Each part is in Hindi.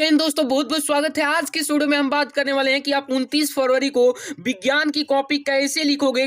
इन दोस्तों बहुत बहुत स्वागत है। आज के वीडियो में हम बात करने वाले हैं कि आप 29 फरवरी को विज्ञान की कॉपी कैसे लिखोगे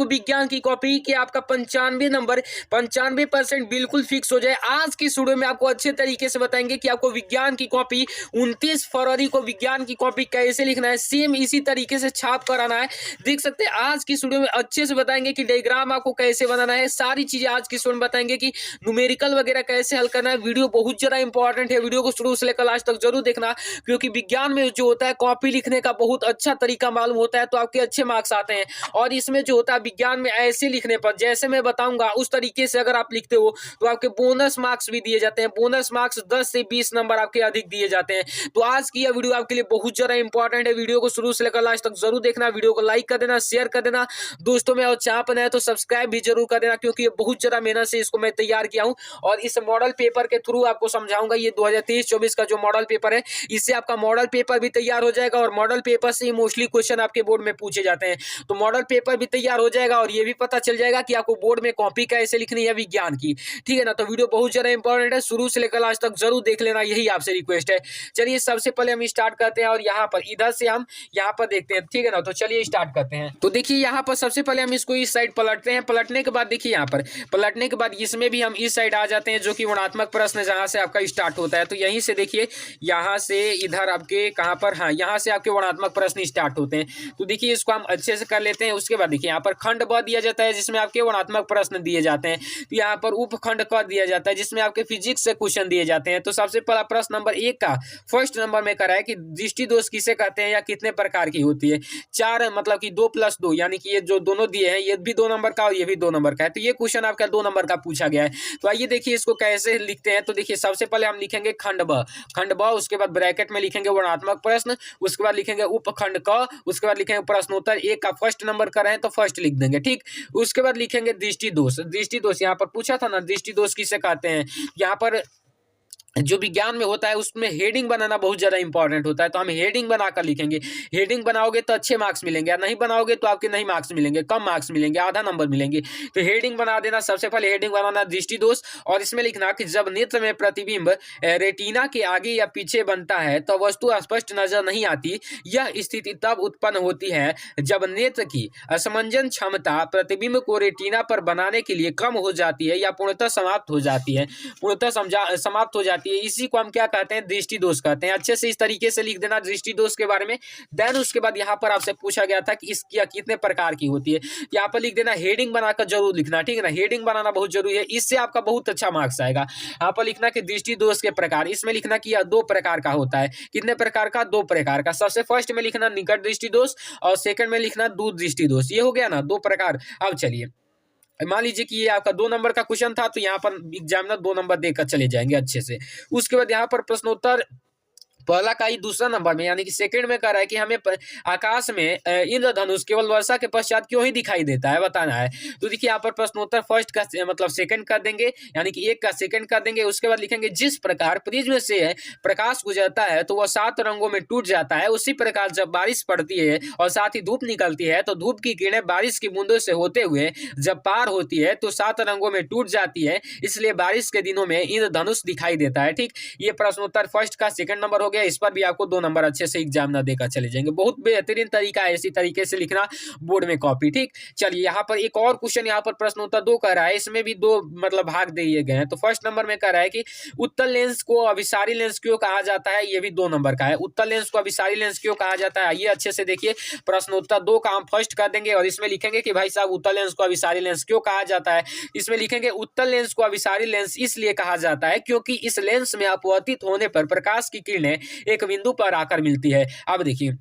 विज्ञान की कॉपी कि आपका 95 नंबर 95% बिल्कुल फिक्स हो जाए। आज की वीडियो में आपको अच्छे तरीके से बताएंगे कि आपको विज्ञान की कॉपी 29 फरवरी को विज्ञान की कॉपी कैसे लिखना है, सेम इसी तरीके से छाप कर आना है। देख सकते हैं आज की वीडियो में अच्छे से बताएंगे कि डायग्राम आपको कैसे बनाना है, सारी चीजें आज की वीडियो में बताएंगे कि न्यूमेरिकल वगैरह कैसे हल करना है। वीडियो बहुत ज्यादा इंपॉर्टेंट है, वीडियो को शुरू से लेकर लास्ट तक जरूर देखना, क्योंकि विज्ञान में जो होता है कॉपी लिखने का बहुत अच्छा तरीका मालूम होता है तो आपके अच्छे मार्क्स आते हैं। और इसमें जो होता है विज्ञान में ऐसे लिखने पर जैसे मैं बताऊंगा उस तरीके से अगर आप लिखते हो तो आपके बोनस मार्क्स भी दिए जाते हैं। बोनस मार्क्स 10 से 20 नंबर आपके अधिक दिए जाते हैं। तो आज की यह वीडियो आपके लिए बहुत ज्यादा इंपॉर्टेंट है, वीडियो को शुरू से लेकर लास्ट तक जरूर देखना। वीडियो को लाइक कर देना, शेयर कर देना दोस्तों में, और चैनल पर नए तो सब्सक्राइब भी जरूर कर देना, क्योंकि ये बहुत ज्यादा मेहनत से इसको मैं तैयार किया हूं। और इस मॉडल पेपर के थ्रू आपको समझाऊंगा। ये 2023-24 का जो मॉडल पेपर है, इससे आपका मॉडल पेपर भी तैयार हो जाएगा और मॉडल पेपर से ही मोस्टली क्वेश्चन आपके बोर्ड में पूछे जाते हैं। तो मॉडल पेपर भी तैयार हो जाएगा और ये भी पता चल जाएगा कि आपको बोर्ड में कॉपी कैसे लिखनी है विज्ञान की, ठीक है ना। तो वीडियो बहुत ज्यादा इंपॉर्टेंट है, शुरू से लेकर लास्ट तक जरूर देख लेना, यही आपसे रिक्वेस्ट है। चलिए सबसे पहले हम स्टार्ट करते हैं और यहाँ पर इधर से हम यहाँ पर देखते हैं, ठीक है ना। तो चलिए स्टार्ट करते हैं। तो देखिए यहाँ पर सबसे पहले हम इसको इस साइड पलटते हैं। पलटने के बाद देखिए यहाँ पर पलटने के बाद इसमें भी हम इस साइड आ जाते हैं, जो कि वर्णनात्मक प्रश्न जहाँ से आपका स्टार्ट होता है। तो यहीं से देखिए यहाँ से इधर आपके कहाँ पर, हाँ यहाँ से आपके वर्णनात्मक प्रश्न स्टार्ट होते हैं। तो देखिए इसको हम अच्छे से कर लेते हैं। उसके बाद देखिए यहाँ पर खंड ब दिया जाता है जिसमें आपके वर्णनात्मक प्रश्न दिए जाते हैं। तो यहाँ पर उपखंड क दिया जाता है जिसमें आपके फिजिक्स से क्वेश्चन दिए जाते हैं। तो सबसे पहला प्रश्न नंबर 1 का फर्स्ट नंबर में करा है कि दृष्टि दोष किसे कहते हैं या कितने प्रकार की होती है। 4 मतलब कि 2+2 यानी कि ये जो दोनों दिए हैं ये भी 2 नंबर का और ये भी 2 नंबर का है। तो ये क्वेश्चन आपका 2 नंबर का पूछा गया है। तो आइए देखिए इसको कैसे लिखते हैं। तो देखिए सबसे पहले हम लिखेंगे खंड ब, उसके बाद ब्रैकेट में लिखेंगे वर्णनात्मक प्रश्न, उसके बाद लिखेंगे उपखंड क, उसके बाद लिखेंगे प्रश्नोत्तर 1 का फर्स्ट नंबर का रहे तो फर्स्ट लिख देंगे, ठीक। उसके बाद लिखेंगे दृष्टि दोष यहाँ पर पूछा था ना, दृष्टि दोष किसे कहते हैं। यहाँ पर जो विज्ञान में होता है उसमें हेडिंग बनाना बहुत ज्यादा इंपॉर्टेंट होता है। तो हम हेडिंग बनाकर लिखेंगे। हेडिंग बनाओगे तो अच्छे मार्क्स मिलेंगे, या नहीं बनाओगे तो आपके नहीं मार्क्स मिलेंगे, कम मार्क्स मिलेंगे, आधा नंबर मिलेंगे। तो हेडिंग बना देना। सबसे पहले हेडिंग बनाना दृष्टि दोष, और इसमें लिखना कि जब नेत्र में प्रतिबिंब रेटिना के आगे या पीछे बनता है तो वस्तु स्पष्ट नजर नहीं आती। यह स्थिति तब उत्पन्न होती है जब नेत्र की असमंजन क्षमता प्रतिबिंब को रेटिना पर बनाने के लिए कम हो जाती है या पूर्णतः समाप्त हो जाती है, समाप्त हो जाती है। इसी को हम क्या कहते हैं, दृष्टि दोष कहते हैं। अच्छे से इस तरीके से लिख देना दृष्टि दोष के बारे में। देन उसके बाद यहाँ पर आपसे पूछा गया था कि इसकी कितने प्रकार की होती है। यहाँ पर लिख देना, हेडिंग बनाकर जरूर लिखना, ठीक है ना। हेडिंग बनाना बहुत जरूरी है, इससे आपका बहुत अच्छा मार्क्स आएगा। यहाँ पर लिखना कि दृष्टि दोष के प्रकार, इसमें लिखना कि यह 2 प्रकार का होता है। कितने प्रकार का, 2 प्रकार का। सबसे फर्स्ट में लिखना निकट दृष्टि दोष और सेकंड में लिखना दूर दृष्टि दोष। ये हो गया ना 2 प्रकार। अब चलिए मान लीजिए कि ये आपका 2 नंबर का क्वेश्चन था, तो यहाँ पर एग्जामिनर 2 नंबर देकर चले जाएंगे अच्छे से। उसके बाद यहाँ पर प्रश्नोत्तर पहला का ही दूसरा नंबर में यानी कि सेकंड में कह रहा है कि हमें आकाश में इंद्रधनुष केवल वर्षा के पश्चात क्यों ही दिखाई देता है, बताना है। तो देखिए यहाँ पर प्रश्नोत्तर फर्स्ट का मतलब सेकंड कर देंगे, यानी कि 1 का सेकंड कर देंगे। उसके बाद लिखेंगे जिस प्रकार प्रिज्म से प्रकाश गुजरता है तो वह 7 रंगों में टूट जाता है, उसी प्रकार जब बारिश पड़ती है और साथ ही धूप निकलती है तो धूप की किरणें बारिश की बूंदों से होते हुए जब पार होती है तो 7 रंगों में टूट जाती है, इसलिए बारिश के दिनों में इंद्रधनुष दिखाई देता है, ठीक। ये प्रश्नोत्तर फर्स्ट का सेकंड नंबर हो गया। इस पर भी आपको 2 नंबर अच्छे से एग्जाम ना देकर चले जाएंगे। बहुत बेहतरीन तरीका है इसी तरीके से लिखना बोर्ड में कॉपी, ठीक। चलिए यहाँ पर एक और क्वेश्चन यहाँ पर प्रश्नोत्तर 2 कह रहा है, इसमें भी 2 मतलब भाग दिए गए हैं। तो फर्स्ट नंबर में कह रहा है कि उत्तल लेंस को अभिसारी लेंस क्यों कहा जाता है, ये भी 2 नंबर का है। उत्तल लेंस को अभिसारी लेंस क्यों कहा जाता है, ये अच्छे से देखिए। प्रश्नोत्तर 2 का हम फर्स्ट कर देंगे और इसमें लिखेंगे कि भाई साहब उत्तल लेंस को अभिसारी लेंस क्यों कहा जाता है। इसमें लिखेंगे उत्तल लेंस को अभिसारी लेंस इसलिए कहा जाता है क्योंकि इस लेंस में अपवर्तित होने पर प्रकाश की किरणें एक बिंदु पर आकर मिलती है। अब देखिए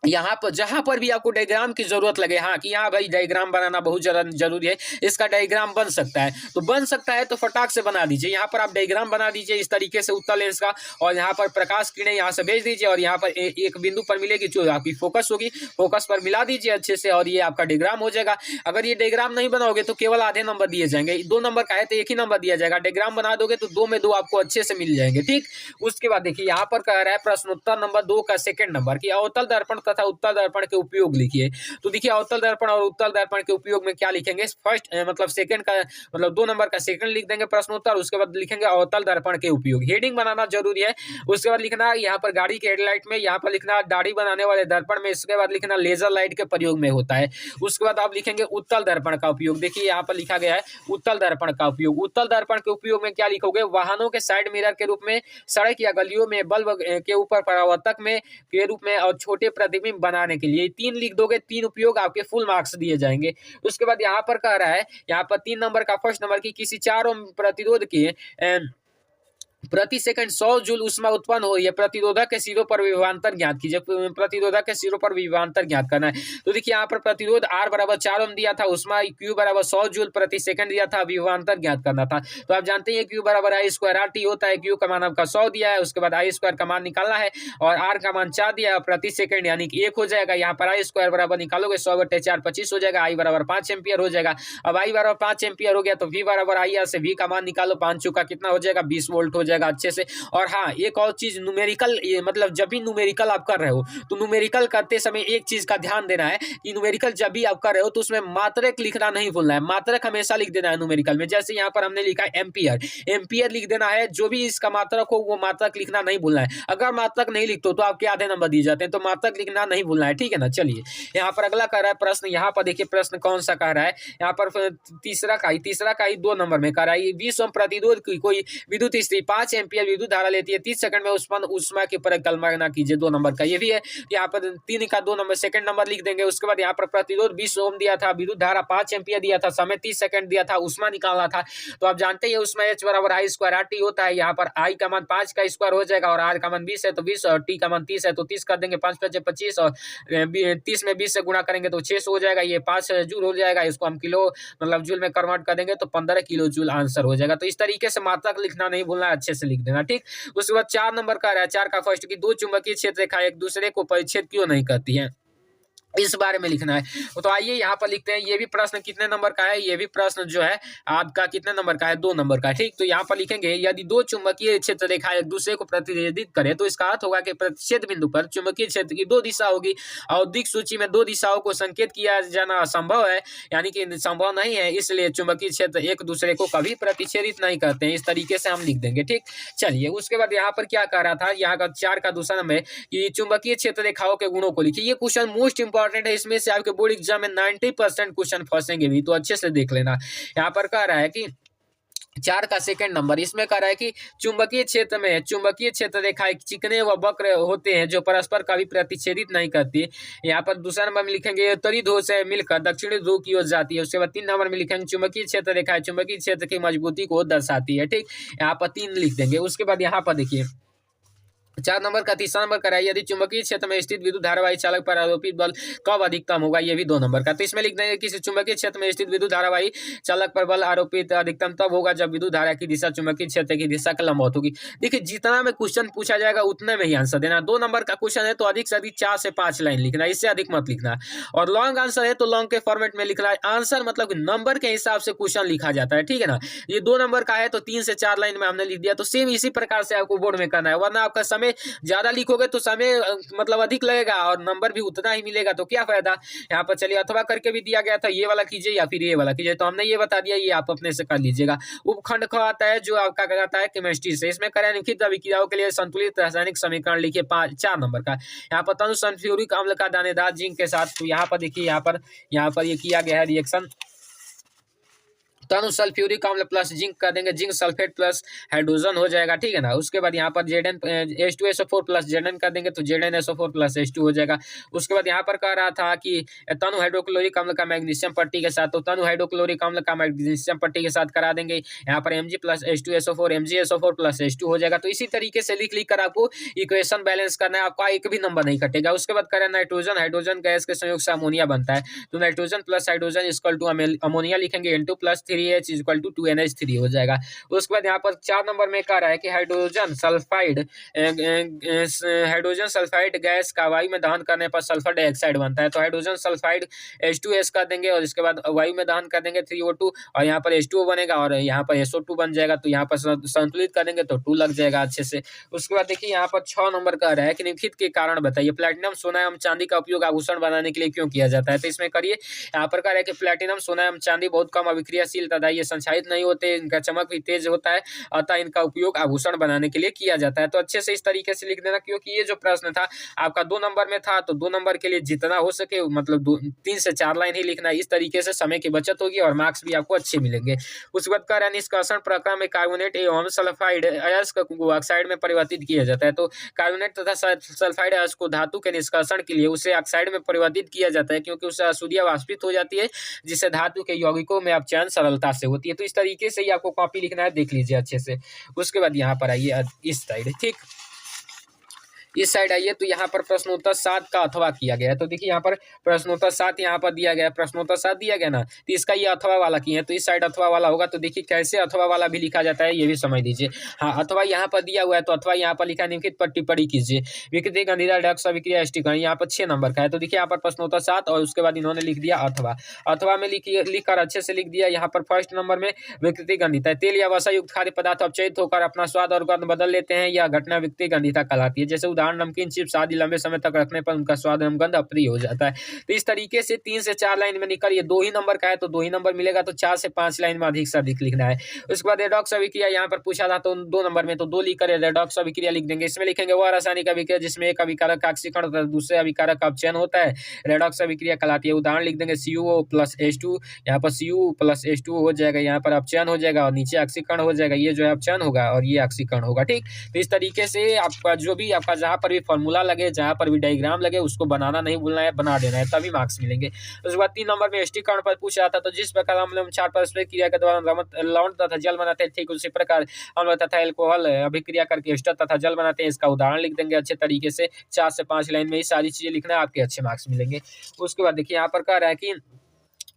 यहाँ पर जहां पर भी आपको डायग्राम की जरूरत लगे, हाँ कि यहाँ भाई डायग्राम बनाना बहुत ज्यादा जरूरी है, इसका डायग्राम बन सकता है तो बन सकता है तो फटाक से बना दीजिए। यहाँ पर आप डायग्राम बना दीजिए इस तरीके से उत्तल लेंस का, और यहाँ पर प्रकाश किरणें यहाँ से भेज दीजिए और यहाँ पर एक बिंदु पर मिलेगी जो आपकी फोकस होगी, फोकस पर मिला दीजिए अच्छे से और ये आपका डायग्राम हो जाएगा। अगर ये डायग्राम नहीं बनाओगे तो केवल आधे नंबर दिए जाएंगे। 2 नंबर का है तो 1 ही नंबर दिया जाएगा। डायग्राम बना दोगे तो 2 में 2 आपको अच्छे से मिल जाएंगे, ठीक। उसके बाद देखिए यहाँ पर कह रहा है प्रश्नोत्तर नंबर 2 का सेकंड नंबर की अवतल दर्पण था उत्तल दर्पण के उपयोग लिखिए। तो देखिए अवतल दर्पण और उत्तल दर्पण के उपयोग में क्या लिखेंगे, फर्स्ट मतलब सेकंड का मतलब 2 नंबर का सेकंड लिख देंगे प्रश्नोत्तर, उसके बाद लिखेंगे अवतल दर्पण के उपयोग, हेडिंग बनाना जरूरी है। उसके बाद लिखना यहाँ पर गाड़ी के हेडलाइट में, यहाँ पर लिखना दाढ़ी बनाने वाले दर्पण में, इसके बाद लिखना लेजर लाइट के प्रयोग में होता है। उसके बाद आप लिखेंगे उत्तल दर्पण का उपयोग, देखिए यहाँ पर लिखा गया है उत्तल दर्पण का उपयोग। उत्तल दर्पण के उपयोग में क्या लिखोगे, वाहनों के साइड मिरर के रूप में, सड़क या गलियों में, बल्ब के ऊपर परावर्तक में के रूप में और छोटे प्रतिबिंब बनाने के लिए। 3 लिख दोगे, 3 उपयोग आपके फुल मार्क्स दिए जाएंगे। उसके बाद यहाँ पर कह रहा है, यहाँ पर 3 नंबर का फर्स्ट नंबर की किसी 4 ओम प्रतिरोध के प्रति सेकंड 100 जूल ऊष्मा उत्पन्न हो रही है, प्रतिरोधक के सिरों पर विभवांतर ज्ञात कीजिए। प्रतिरोधक के सिरों पर विभवांतर ज्ञात करना है। तो देखिए यहाँ पर प्रतिरोध R बराबर 4 ओम दिया था, ऊष्मा Q बराबर 100 जूल प्रति सेकंड दिया था, विभवांतर ज्ञात करना था। तो आप जानते हैं Q बराबर I स्क्वायर RT होता है। Q का मान आपका 100 दिया है, उसके बाद I स्क्वायर का मान निकालना है और R का मान 4 दिया है प्रति सेकंड, यानी कि 1 हो जाएगा। यहाँ पर I स्क्वायर बराबर निकालोगे 100/4 25 हो जाएगा, I बराबर 5 एम्पियर हो जाएगा। अब I बराबर 5 एम्पियर हो गया तो V बराबर I से V का मान निकालो, 5 चौका कितना हो जाएगा, 20 वोल्ट हो जाएगा अच्छे से। और हाँ, एक और चीज न्यूमेरिकल, मतलब जब भी न्यूमेरिकल आप कर रहे हो तो न्यूमेरिकल करते समय एक चीज का ध्यान देना है कि न्यूमेरिकल जब भी आप कर रहे हो तो उसमें मात्रक लिखना नहीं भूलना है। मात्रक हमेशा लिख देना है न्यूमेरिकल में। जैसे यहाँ पर हमने लिखा है एम्पियर, एम्पियर लिख देना है। जो भी इसका मात्रक हो वो मात्रक लिखना नहीं भूलना है। अगर मात्रक नहीं लिखते तो आपके आधे नंबर दिए जाते हैं, तो मात्रक लिखना नहीं भूलना है, ठीक है ना। चलिए यहाँ पर अगला कह रहा है प्रश्न, यहाँ पर देखिए प्रश्न कौन सा कह रहा है। यहाँ पर तीसरा का ही 2 नंबर में कह रहा है, 20 ओम प्रतिरोध की कोई विद्युत स्थिति 5 एम्पियर विद्युत धारा लेती है, 30 सेकंड में उत्पन्न ऊष्मा की परिकल्पना कीजिए। 2 नंबर का ये भी है। यहाँ पर 3 का 2 नंबर सेकंड नंबर लिख देंगे। उसके बाद यहाँ पर प्रतिरोध 20 ओम दिया था, विद्युत धारा 5 एम्पियर दिया था, समय 30 सेकंड दिया था, ऊष्मा निकालना था। तो आप जानते हैं ऊष्मा H बराबर I स्क्वायर RT होता है। यहाँ पर I का मान 5 का स्क्वायर हो जाएगा और R का मान 20 है तो 20 और T का मान 30 है तो 30 कर देंगे, 5 5 25 और 30 में 20 से गुणा करेंगे तो 600 हो जाएगा। ये 5 जूल हो जाएगा, इसको हम किलो मतलब जूल में कन्वर्ट कर देंगे तो 15 किलो जूल आंसर हो जाएगा। तो इस तरीके से मात्रक लिखना नहीं भूलना, अच्छे से लिख देना, ठीक। उसके बाद 4 नंबर का रहा है, 4 का फर्स्ट की 2 चुंबकीय क्षेत्र रेखाएं एक दूसरे को परिच्छेद क्यों नहीं करती हैं, इस बारे में लिखना है। तो आइए यहाँ पर लिखते हैं। ये भी प्रश्न कितने नंबर का है, ये भी प्रश्न जो है आपका कितने नंबर का है, 2 नंबर का है, ठीक। तो यहाँ पर लिखेंगे यदि 2 चुंबकीय क्षेत्र रेखाएं एक दूसरे को प्रतिच्छेदित करें तो इसका अर्थ होगा कि प्रतिच्छेद बिंदु पर चुंबकीय क्षेत्र की 2 दिशा होगी और दिक् सूची में 2 दिशाओं को संकेत किया जाना असंभव है, यानी कि संभव नहीं है, इसलिए चुंबकीय क्षेत्र एक दूसरे को कभी प्रतिच्छेदित नहीं करते हैं। इस तरीके से हम लिख देंगे, ठीक। चलिए उसके बाद यहाँ पर क्या कह रहा था, यहाँ का 4 का दूसरा नंबर कि चुंबकीय क्षेत्र रेखाओं के गुणों को लिखिए। ये क्वेश्चन मोस्ट इंपॉर्टेंट है, इसमें से आपके बोर्ड एग्जाम में 90% क्वेश्चन फंसेंगे भी, तो अच्छे से देख लेना। यहाँ पर कह रहा है कि 4 का सेकंड नंबर, इसमें कह रहा है कि चुंबकीय क्षेत्र में चुंबकीय क्षेत्र रेखाएं चिकने व वक्र होते हैं जो परस्पर कभी प्रतिच्छेदित नहीं करती। यहाँ पर दूसरा नंबर में लिखेंगे उत्तरी ध्रुव से मिलकर दक्षिणी ध्रुव की ओर जाती है। उसके बाद 3 नंबर में लिखेंगे चुंबकीय क्षेत्र रेखाएं चुंबकीय क्षेत्र की मजबूती को दर्शाती है, ठीक। यहाँ पर 3 लिख देंगे। उसके बाद यहाँ पर देखिए 4 नंबर का तीसरा नंबर करा है, यदि चुंबकीय क्षेत्र में स्थित विद्युत धारावाही चालक पर आरोपित बल कब अधिकतम होगा, ये भी 2 नंबर का। तो इसमें लिख देंगे किसी चुंबकीय क्षेत्र में स्थित विद्युत धारावाही चालक पर बल आरोपित अधिकतम तब होगा जब विद्युत धारा की दिशा चुंबकीय क्षेत्र की दिशा के लंबवत होगी। देखिए जितना में क्वेश्चन पूछा जाएगा उतने में ही आंसर देना। 2 नंबर का क्वेश्चन है तो अधिक से अधिक 4 से 5 लाइन लिखना, इससे अधिक मत लिखना। और लॉन्ग आंसर है तो लॉन्ग के फॉर्मेट में लिखना है। आंसर मतलब नंबर के हिसाब से क्वेश्चन लिखा जाता है, ठीक है ना। ये 2 नंबर का है तो 3 से 4 लाइन में हमने लिख दिया। तो सेम इसी प्रकार से आपको बोर्ड में करना है, वरना आपका समय ज्यादा लिखोगे तो समय मतलब अधिक लगेगा और नंबर भी उतना ही मिलेगा, तो क्या फायदा। यहाँ पर चलिए अथवा करके भी दिया गया था, ये वाला कीजिए या फिर ये वाला कीजिए, तो हमने ये बता दिया, ये आप अपने से कर लीजिएगा। उपखंड ख आता है जो आपका कहता है केमिस्ट्री से, इसमें करें निम्नलिखित अभिक्रियाओं के लिए संतुलित रासायनिक समीकरण लिखिए। 4 नंबर का यहाँ पर तनु सल्फ्यूरिक अम्ल का दानेदार जिंक के साथ, तो यहाँ पर देखिए यहाँ पर ये किया गया है रिएक्शन। तनु सल्फ्यूरिक अम्ल प्लस जिंक कर देंगे, जिंक सल्फेट प्लस हाइड्रोजन हो जाएगा, ठीक है ना। उसके बाद यहाँ पर Zn H2SO4 प्लस Zn कर देंगे तो ZnSO4 प्लस H2 हो जाएगा। उसके बाद यहाँ पर कह रहा था कि तनु हाइड्रोक्लोरिक अम्ल का मैग्नीशियम पट्टी के साथ, तो तनु हाइड्रोक्लोरिक अम्ल का मैग्नीशियम पट्टी के साथ करा देंगे। यहाँ पर Mg plus H2SO4 MgSO4 plus H2 हो जाएगा। तो इसी तरीके से लिख कर आपको इक्वेशन बैलेंस करना है, आपका एक भी नंबर नहीं कटेगा। उसके बाद करें नाइट्रोजन हाइड्रोजन गैस के संयोग से अमोनिया बनता है, तो nitrogen plus hydrogen equal to ammonia लिखेंगे N2 plus 3H equal to 2NH3 हो जाएगा। उसके बाद यहाँ पर 4 नंबर में कह रहा है कि हाइड्रोजन सल्फाइड गैस का वायु में दहन करने पर सल्फर डाइऑक्साइड बनता है। तो हाइड्रोजन सल्फाइड H2S कर देंगे और इसके बाद वायु में दहन कर देंगे 3O2 और यहाँ पर H2O बनेगा और यहाँ पर SO2 बन जाएगा। तो यहाँ पर संतुलित कर देंगे तो 2 लग जाएगा अच्छे से। उसके बाद देखिए यहाँ पर 6 नंबर का रहा है कि निम्नलिखित के कारण बताइए प्लैटिनम सोना एवं चांदी का उपयोग आभूषण बनाने के लिए क्यों किया जाता है। तो इसमें करिए यहाँ पर कह रहा है कि प्लैटिनम सोना एवं चांदी बहुत कम अभिक्रियाशील तथा ये संक्षारित नहीं होते, इनका चमक भी तेज होता है, अतः इनका उपयोग आभूषण बनाने के लिए किया जाता है। तो अच्छे से इस तरीके से लिख देना, क्योंकि ये जो प्रश्न था आपका 2 नंबर में था, तो 2 नंबर के लिए जितना हो सके मतलब 3 से 4 लाइन ही लिखना है। इस तरीके से समय की बचत होगी और मार्क्स भी आपको अच्छे मिलेंगे। उसके बाद कह रहा है निष्कर्षण प्रक्रिया में कार्बोनेट एवं सल्फाइड अयस्क को ऑक्साइड में परिवर्तित किया जाता है। तो कार्बोनेट तथा सल्फाइड अयस्क को धातु के निष्कर्षण के लिए उसे ऑक्साइड में परिवर्तित किया जाता है, क्योंकि उससे अशुद्धियां वाष्पित हो जाती है, जिससे धातु के यौगिकों में अपचयन सरलता से होती है। तो इस तरीके से ही आपको कॉपी लिखना है, देख लीजिए अच्छे से। उसके बाद यहाँ पर आइए इस साइड, ठीक इस साइड आइए, तो यहाँ पर प्रश्नोत्तर 7 का अथवा किया गया है। तो देखिए यहाँ पर प्रश्नोत्तर 7 यहाँ पर दिया गया है, प्रश्नोत्तर 7 दिया गया ना, तो इसका ये अथवा वाला किए हैं, तो इस साइड अथवा वाला होगा। तो देखिए कैसे अथवा वाला भी लिखा जाता है ये भी समझ लीजिए। हाँ, अथवा यहाँ पर दिया हुआ है, तो अथवा यहाँ पर लिखा निम्नलिखित पर टिप्पणी कीजिए। विकृति गंधीदार ड्रग्स अभिक्रिया एस्टिकरण यहाँ पर 6 नंबर का है। तो देखिए यहाँ पर प्रश्नोत्तर 7 और उसके बाद इन्होंने लिख दिया अथवा। अथवा में लिख कर अच्छे से लिख दिया। यहाँ पर फर्स्ट नंबर में विकृति गंधिता, तेल या वसा युक्त खाद्य पदार्थ अपचयित होकर अपना स्वाद और गंध बदल लेते हैं, यह घटना विकृति गंधिता कहलाती है। जैसे उदाहरण नमकीन चिप्स आदि लंबे समय तक रखने पर उनका स्वाद एवं गंध अप्रिय हो जाता है। तो इस तरीके से 3 से 4 लाइन में निकल, ये 2 ही नंबर का है तो 2 ही नंबर मिलेगा, तो 4 से 5 लाइन में अधिक से अधिक लिखना है। उसके बाद रेडॉक्स अभिक्रिया यहाँ पर पूछा था, तो 2 नंबर में तो 2 लिख कर रेडॉक्स अभिक्रिया लिख देंगे। इसमें लिखेंगे वह रासायनिक अभिक्रिया जिसमें एक अभिकारक का ऑक्सीकरण तथा दूसरे अभिकारक का अपचयन होता है, रेडॉक्स अभिक्रिया कहलाती है। उदाहरण लिख देंगे CuO प्लस H2, यहाँ पर Cu प्लस H2 हो जाएगा, यहाँ पर अपचयन हो जाएगा और नीचे ऑक्सीकरण हो जाएगा, ये जो है अपचयन होगा और ये ऑक्सीकरण होगा, ठीक। तो इस तरीके से आपका जो भी आपका जहाँ पर भी फॉर्मूला लगे, जहाँ पर भी डायग्राम लगे, उसको बनाना नहीं भूलना है, बना देना है, तभी मार्क्स मिलेंगे। उसके बाद 3 नंबर में एस्टिकरण पर पूछ रहा था, तो जिस प्रकार अम्ल एवं क्षार परस्पर क्रिया के द्वारा लवण तथा जल बनाते हैं, ठीक उसी प्रकार अम्ल तथा एल्कोहल अभिक्रिया करके एस्टर तथा जल बनाते हैं। इसका उदाहरण लिख देंगे अच्छे तरीके से, 4 से 5 लाइन में ही सारी चीजें लिखना है, आपके अच्छे मार्क्स मिलेंगे। उसके बाद देखिए यहाँ पर कह रहा है कि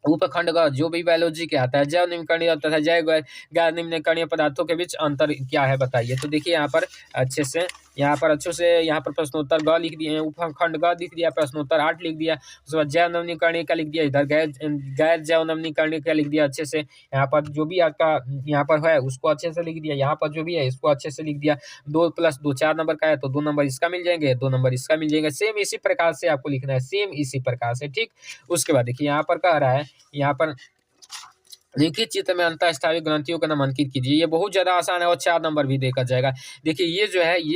उपखंड का जो भी बायोलॉजी के आता है, जैव निम्नकणीय तथा जैव गैर निम्नकणीय पदार्थों के बीच अंतर क्या है बताइए। तो देखिए यहाँ पर अच्छे से यहाँ पर प्रश्नोत्तर ग लिख दिए हैं, उपखंड ग लिख दिया, प्रश्नोत्तर 8 लिख दिया। उसके बाद जैव नवनीकरणीय का लिख दिया, इधर गैर जैव नवनीकरणीय का लिख दिया अच्छे से। यहाँ पर जो भी आपका यहाँ पर है उसको अच्छे से लिख दिया, यहाँ पर जो भी है इसको अच्छे से लिख दिया। 2 + 2 4 नंबर का है, तो 2 नंबर इसका मिल जाएंगे, 2 नंबर इसका मिल जाएंगे। सेम इसी प्रकार से आपको लिखना है, सेम इसी प्रकार से, ठीक। उसके बाद देखिए यहाँ पर कह रहा है, यहाँ पर लिखित चित्र में अंतःस्रावी ग्रंथियों का नाम अंकित कीजिए। ये बहुत ज्यादा आसान है और 4 नंबर भी देखा जाएगा। देखिए ये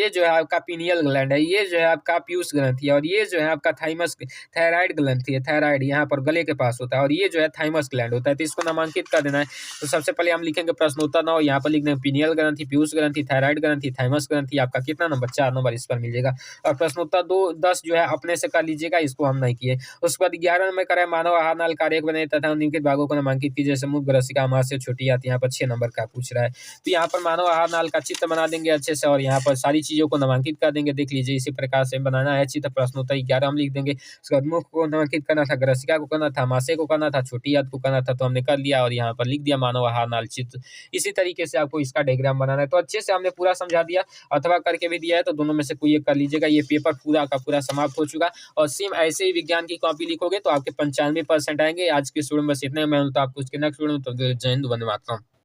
जो है आपका पीनियल ग्लैंड है, ये जो है आपका पीयूष ग्रंथि है और ये जो है आपका थाइमस थायराइड ग्रंथि है, थायराइड यहाँ पर गले के पास होता है और ये जो है थाइमस ग्लैंड होता है। तो इसको नामांकित कर देना है। तो सबसे पहले हम लिखेंगे प्रश्नोत्तर 9, यहाँ पर लिख देंगे पीनियल ग्रंथि, पीयूष ग्रंथि, थायराइड ग्रंथि, थाइमस ग्रंथि। आपका कितना नंबर? 4 नंबर इस पर मिल जाएगा। और प्रश्नोत्तर 10 जो है अपने से कर लीजिएगा, इसको हम नहीं किए। उसके बाद 11 नंबर करें मानव आहार नाल कार्य बने तथा निम्नलिखित भागों को नामांकित कीजिए। जैसे मुख ग्रसिका आमाशय से छोटी आती है, यहाँ पर 6 नंबर का पूछ रहा है। तो यहाँ पर मानव आहार नाल का चित्र बना देंगे अच्छे से और यहाँ पर सारी चीजों को नामांकित कर देंगे। देख लीजिए इसी प्रकार से बनाना है चित्र। प्रश्नोत्तर 11 हम लिख देंगे। उसके बाद मुख को नामांकित करना था, ग्रसिका को करना था, आमाशय को करना था, छोटी आंत को करना था, तो हमने कर लिया और यहाँ पर लिख दिया मानव आहार नाल चित्र। इसी तरीके से आपको इसका डायग्राम बनाना है। तो अच्छे से हमने पूरा समझा दिया, अथवा करके भी दिया है, तो दोनों में से कोई एक कर लीजिएगा। ये पेपर पूरा का पूरा समाप्त हो चुका और सेम ऐसे ही विज्ञान की कॉपी लिखोगे तो आपके 95% आएंगे। आज के स्टूडियो में बस इतने, मैं आपको उसके नेक्स्ट वीडियो में। तो जय हिंद, वंदे मातरम।